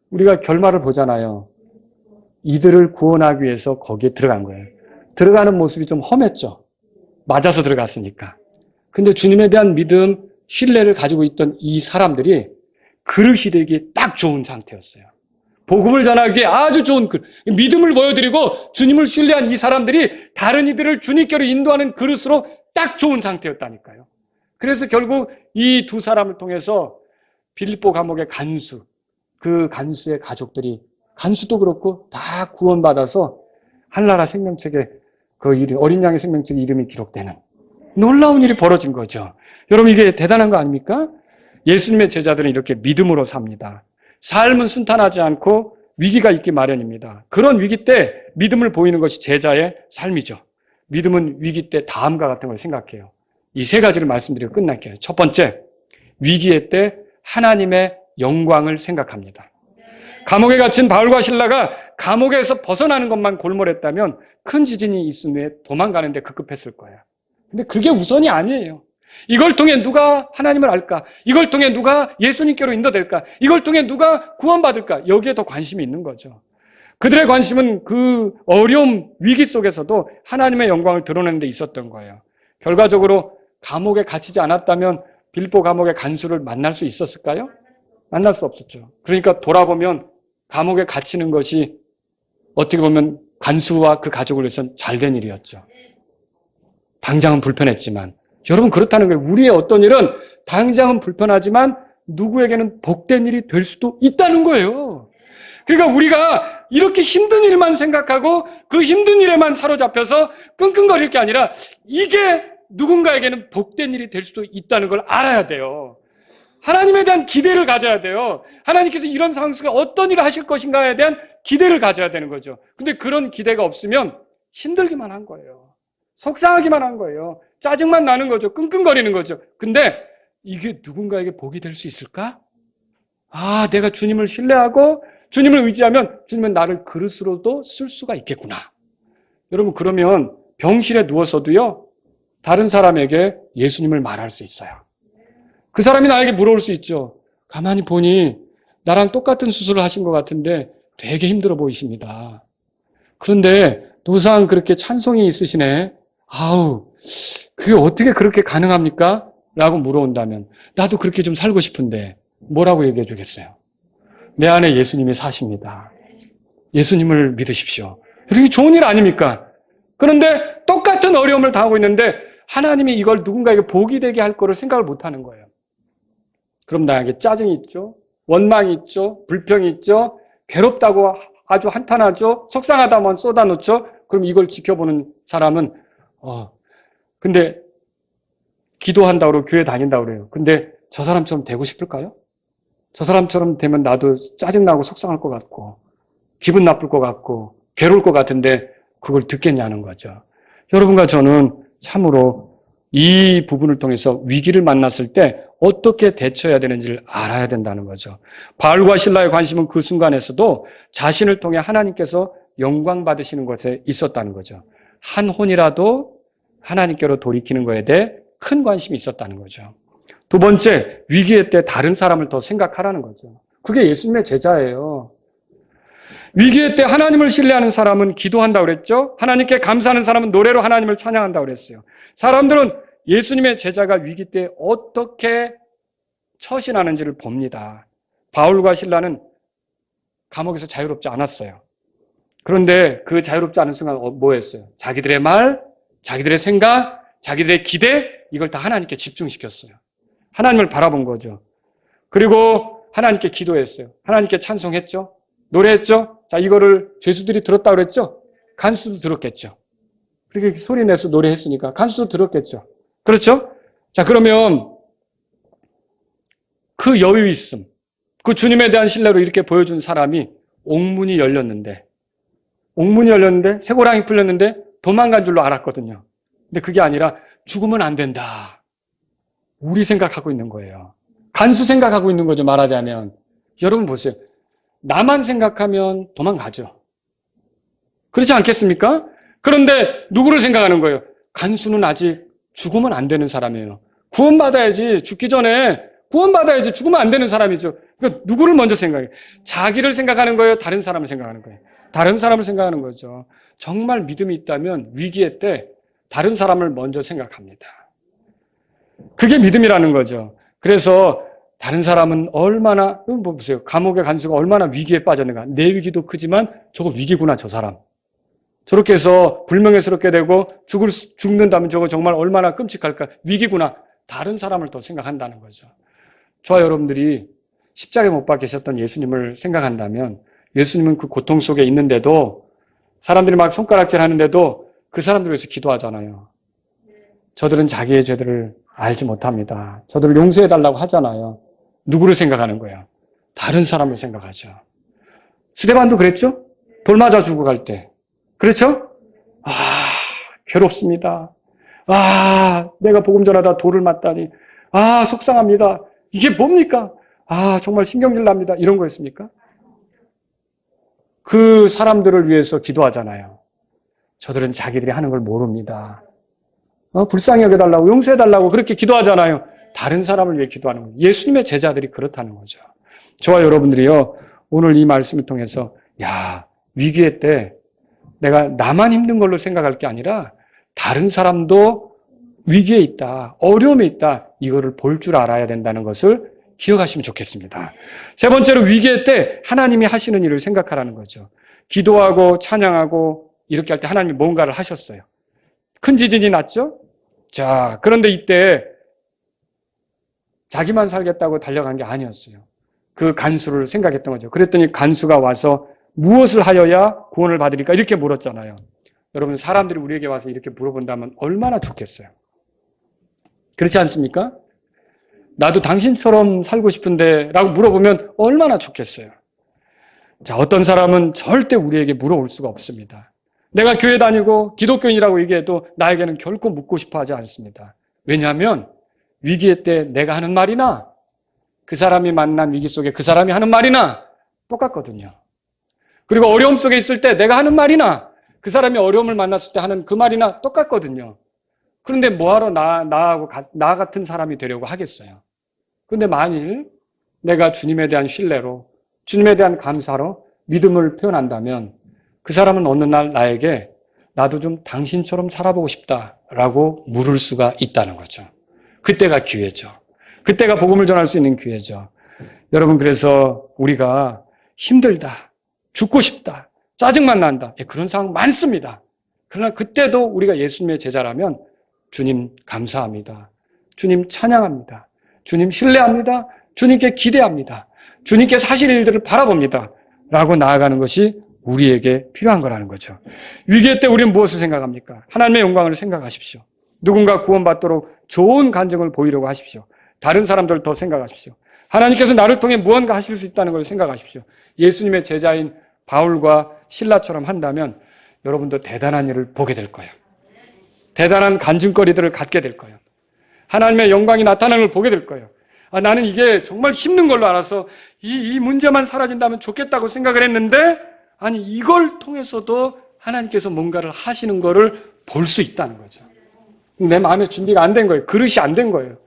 우리가 결말을 보잖아요. 이들을 구원하기 위해서 거기에 들어간 거예요. 들어가는 모습이 좀 험했죠. 맞아서 들어갔으니까. 근데 주님에 대한 믿음, 신뢰를 가지고 있던 이 사람들이 그릇이 되기 딱 좋은 상태였어요. 복음을 전하기에 아주 좋은 믿음을 보여드리고 주님을 신뢰한 이 사람들이 다른 이들을 주님께로 인도하는 그릇으로 딱 좋은 상태였다니까요. 그래서 결국 이 두 사람을 통해서 빌립보 감옥의 간수, 그 간수의 가족들이 간수도 그렇고 다 구원받아서 한나라 생명책에 그 이름, 어린 양의 생명책에 이름이 기록되는 놀라운 일이 벌어진 거죠. 여러분, 이게 대단한 거 아닙니까? 예수님의 제자들은 이렇게 믿음으로 삽니다. 삶은 순탄하지 않고 위기가 있기 마련입니다. 그런 위기 때 믿음을 보이는 것이 제자의 삶이죠. 믿음은 위기 때 다음과 같은 걸 생각해요. 이 세 가지를 말씀드리고 끝날게요. 첫 번째, 위기의 때 하나님의 영광을 생각합니다. 감옥에 갇힌 바울과 실라가 감옥에서 벗어나는 것만 골몰했다면 큰 지진이 있은 후에 도망가는데 급급했을 거예요. 근데 그게 우선이 아니에요. 이걸 통해 누가 하나님을 알까? 이걸 통해 누가 예수님께로 인도될까? 이걸 통해 누가 구원받을까? 여기에 더 관심이 있는 거죠. 그들의 관심은 그 어려움, 위기 속에서도 하나님의 영광을 드러내는 데 있었던 거예요. 결과적으로 감옥에 갇히지 않았다면 빌립보 감옥의 간수를 만날 수 있었을까요? 만날 수 없었죠. 그러니까 돌아보면 감옥에 갇히는 것이 어떻게 보면 간수와 그 가족을 위해서는 잘된 일이었죠. 당장은 불편했지만 여러분, 그렇다는 거예요. 우리의 어떤 일은 당장은 불편하지만 누구에게는 복된 일이 될 수도 있다는 거예요. 그러니까 우리가 이렇게 힘든 일만 생각하고 그 힘든 일에만 사로잡혀서 끙끙거릴 게 아니라 이게 누군가에게는 복된 일이 될 수도 있다는 걸 알아야 돼요. 하나님에 대한 기대를 가져야 돼요. 하나님께서 이런 상황 속에 어떤 일을 하실 것인가에 대한 기대를 가져야 되는 거죠. 근데 그런 기대가 없으면 힘들기만 한 거예요. 속상하기만 한 거예요. 짜증만 나는 거죠. 끙끙거리는 거죠. 근데 이게 누군가에게 복이 될 수 있을까? 아, 내가 주님을 신뢰하고 주님을 의지하면 주님은 나를 그릇으로도 쓸 수가 있겠구나. 여러분, 그러면 병실에 누워서도요, 다른 사람에게 예수님을 말할 수 있어요. 그 사람이 나에게 물어볼 수 있죠. 가만히 보니 나랑 똑같은 수술을 하신 것 같은데 되게 힘들어 보이십니다. 그런데 노상 그렇게 찬송이 있으시네. 아우, 그게 어떻게 그렇게 가능합니까? 라고 물어온다면 나도 그렇게 좀 살고 싶은데 뭐라고 얘기해 주겠어요? 내 안에 예수님이 사십니다. 예수님을 믿으십시오. 이렇게 좋은 일 아닙니까? 그런데 똑같은 어려움을 당하고 있는데 하나님이 이걸 누군가에게 복이 되게 할 거를 생각을 못 하는 거예요. 그럼 나에게 짜증이 있죠. 원망이 있죠. 불평이 있죠. 괴롭다고 아주 한탄하죠. 속상하다면 쏟아놓죠. 그럼 이걸 지켜보는 사람은 근데 기도한다고 그러고 교회 다닌다고 그래요. 근데 저 사람처럼 되고 싶을까요? 저 사람처럼 되면 나도 짜증나고 속상할 것 같고 기분 나쁠 것 같고 괴로울 것 같은데 그걸 듣겠냐는 거죠. 여러분과 저는 참으로 이 부분을 통해서 위기를 만났을 때 어떻게 대처해야 되는지를 알아야 된다는 거죠. 바울과 실라의 관심은 그 순간에서도 자신을 통해 하나님께서 영광 받으시는 것에 있었다는 거죠. 한 혼이라도 하나님께로 돌이키는 것에 대해 큰 관심이 있었다는 거죠. 두 번째, 위기의 때 다른 사람을 더 생각하라는 거죠. 그게 예수님의 제자예요. 위기의 때 하나님을 신뢰하는 사람은 기도한다고 그랬죠. 하나님께 감사하는 사람은 노래로 하나님을 찬양한다고 그랬어요. 사람들은 예수님의 제자가 위기 때 어떻게 처신하는지를 봅니다. 바울과 실라는 감옥에서 자유롭지 않았어요. 그런데 그 자유롭지 않은 순간 뭐 했어요? 자기들의 말, 자기들의 생각, 자기들의 기대, 이걸 다 하나님께 집중시켰어요. 하나님을 바라본 거죠. 그리고 하나님께 기도했어요. 하나님께 찬송했죠. 노래했죠. 자, 이거를 죄수들이 들었다고 그랬죠. 간수도 들었겠죠. 그렇게 소리 내서 노래했으니까 간수도 들었겠죠. 그렇죠? 자, 그러면 그 여유 있음, 그 주님에 대한 신뢰로 이렇게 보여준 사람이 옥문이 열렸는데 쇠고랑이 풀렸는데 도망간 줄로 알았거든요. 근데 그게 아니라 죽으면 안 된다. 우리 생각하고 있는 거예요. 간수 생각하고 있는 거죠, 말하자면. 여러분 보세요. 나만 생각하면 도망가죠. 그렇지 않겠습니까? 그런데 누구를 생각하는 거예요? 간수는 아직 죽으면 안 되는 사람이에요. 구원받아야지. 죽기 전에 구원받아야지. 죽으면 안 되는 사람이죠. 그러니까 누구를 먼저 생각해요? 자기를 생각하는 거예요? 다른 사람을 생각하는 거예요? 다른 사람을 생각하는 거죠. 정말 믿음이 있다면 위기의 때 다른 사람을 먼저 생각합니다. 그게 믿음이라는 거죠. 그래서 다른 사람은 얼마나, 보세요. 감옥의 간수가 얼마나 위기에 빠졌는가. 내 위기도 크지만 저거 위기구나, 저 사람. 저렇게 해서 불명예스럽게 되고 죽는다면 저거 정말 얼마나 끔찍할까. 위기구나. 다른 사람을 더 생각한다는 거죠. 저와 여러분들이 십자가에 못 박혀 계셨던 예수님을 생각한다면 예수님은 그 고통 속에 있는데도 사람들이 막 손가락질 하는데도 그 사람들 위해서 기도하잖아요. 저들은 자기의 죄들을 알지 못합니다. 저들을 용서해달라고 하잖아요. 누구를 생각하는 거예요? 다른 사람을 생각하죠. 스데반도 그랬죠? 돌 맞아 죽어갈 때. 그렇죠? 괴롭습니다. 내가 복음 전하다 돌을 맞다니. 속상합니다. 이게 뭡니까? 정말 신경질 납니다. 이런 거였습니까? 그 사람들을 위해서 기도하잖아요. 저들은 자기들이 하는 걸 모릅니다. 불쌍히 여겨달라고, 용서해달라고 그렇게 기도하잖아요. 다른 사람을 위해 기도하는 거예요. 예수님의 제자들이 그렇다는 거죠. 저와 여러분들이요, 오늘 이 말씀을 통해서, 위기의 때 내가 나만 힘든 걸로 생각할 게 아니라 다른 사람도 위기에 있다, 어려움에 있다, 이거를 볼 줄 알아야 된다는 것을 기억하시면 좋겠습니다. 세 번째로 위기의 때 하나님이 하시는 일을 생각하라는 거죠. 기도하고 찬양하고 이렇게 할 때 하나님이 뭔가를 하셨어요. 큰 지진이 났죠? 자, 그런데 이때 자기만 살겠다고 달려간 게 아니었어요. 그 간수를 생각했던 거죠. 그랬더니 간수가 와서 무엇을 하여야 구원을 받으리까? 이렇게 물었잖아요. 여러분, 사람들이 우리에게 와서 이렇게 물어본다면 얼마나 좋겠어요. 그렇지 않습니까? 나도 당신처럼 살고 싶은데 라고 물어보면 얼마나 좋겠어요. 자, 어떤 사람은 절대 우리에게 물어올 수가 없습니다. 내가 교회 다니고 기독교인이라고 얘기해도 나에게는 결코 묻고 싶어 하지 않습니다. 왜냐하면 위기의 때 내가 하는 말이나 그 사람이 만난 위기 속에 그 사람이 하는 말이나 똑같거든요. 그리고 어려움 속에 있을 때 내가 하는 말이나 그 사람이 어려움을 만났을 때 하는 그 말이나 똑같거든요. 그런데 뭐하러 나 같은 사람이 되려고 하겠어요. 그런데 만일 내가 주님에 대한 신뢰로, 주님에 대한 감사로 믿음을 표현한다면 그 사람은 어느 날 나에게 나도 좀 당신처럼 살아보고 싶다라고 물을 수가 있다는 거죠. 그때가 기회죠. 그때가 복음을 전할 수 있는 기회죠. 여러분, 그래서 우리가 힘들다, 죽고 싶다, 짜증만 난다, 그런 상황 많습니다. 그러나 그때도 우리가 예수님의 제자라면 주님 감사합니다. 주님 찬양합니다. 주님 신뢰합니다. 주님께 기대합니다. 주님께서 하실 일들을 바라봅니다. 라고 나아가는 것이 우리에게 필요한 거라는 거죠. 위기의 때 우리는 무엇을 생각합니까? 하나님의 영광을 생각하십시오. 누군가 구원받도록 좋은 간증을 보이려고 하십시오. 다른 사람들을 더 생각하십시오. 하나님께서 나를 통해 무언가 하실 수 있다는 걸 생각하십시오. 예수님의 제자인 바울과 실라처럼 한다면 여러분도 대단한 일을 보게 될 거예요. 대단한 간증거리들을 갖게 될 거예요. 하나님의 영광이 나타나는 걸 보게 될 거예요. 나는 이게 정말 힘든 걸로 알아서 이 문제만 사라진다면 좋겠다고 생각을 했는데, 아니 이걸 통해서도 하나님께서 뭔가를 하시는 거를 볼 수 있다는 거죠. 내 마음의 준비가 안 된 거예요. 그릇이 안 된 거예요.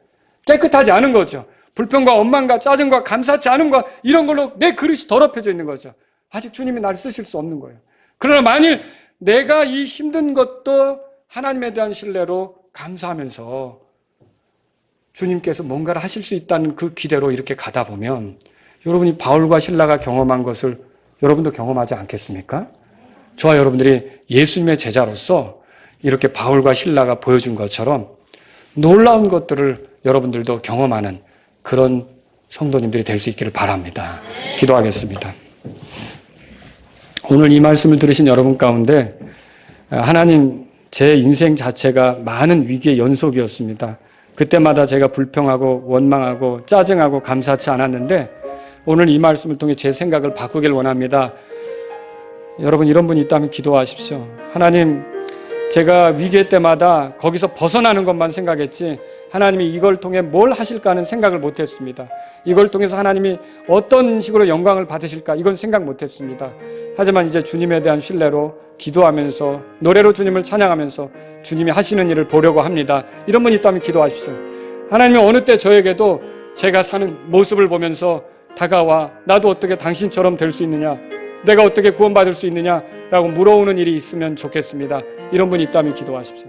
깨끗하지 않은 거죠. 불평과 원망과 짜증과 감사치 않음과 이런 걸로 내 그릇이 더럽혀져 있는 거죠. 아직 주님이 나를 쓰실 수 없는 거예요. 그러나 만일 내가 이 힘든 것도 하나님에 대한 신뢰로 감사하면서 주님께서 뭔가를 하실 수 있다는 그 기대로 이렇게 가다 보면 여러분이 바울과 실라가 경험한 것을 여러분도 경험하지 않겠습니까? 저와 여러분들이 예수님의 제자로서 이렇게 바울과 실라가 보여준 것처럼 놀라운 것들을 여러분들도 경험하는 그런 성도님들이 될 수 있기를 바랍니다. 기도하겠습니다. 오늘 이 말씀을 들으신 여러분 가운데 하나님, 제 인생 자체가 많은 위기의 연속이었습니다. 그때마다 제가 불평하고 원망하고 짜증하고 감사치 않았는데 오늘 이 말씀을 통해 제 생각을 바꾸길 원합니다. 여러분 이런 분이 있다면 기도하십시오. 하나님, 제가 위기의 때마다 거기서 벗어나는 것만 생각했지 하나님이 이걸 통해 뭘 하실까 하는 생각을 못했습니다. 이걸 통해서 하나님이 어떤 식으로 영광을 받으실까 이건 생각 못했습니다. 하지만 이제 주님에 대한 신뢰로 기도하면서 노래로 주님을 찬양하면서 주님이 하시는 일을 보려고 합니다. 이런 분이 있다면 기도하십시오. 하나님이 어느 때 저에게도 제가 사는 모습을 보면서 다가와 나도 어떻게 당신처럼 될 수 있느냐, 내가 어떻게 구원받을 수 있느냐라고 물어오는 일이 있으면 좋겠습니다. 이런 분이 있다면 기도하십시오.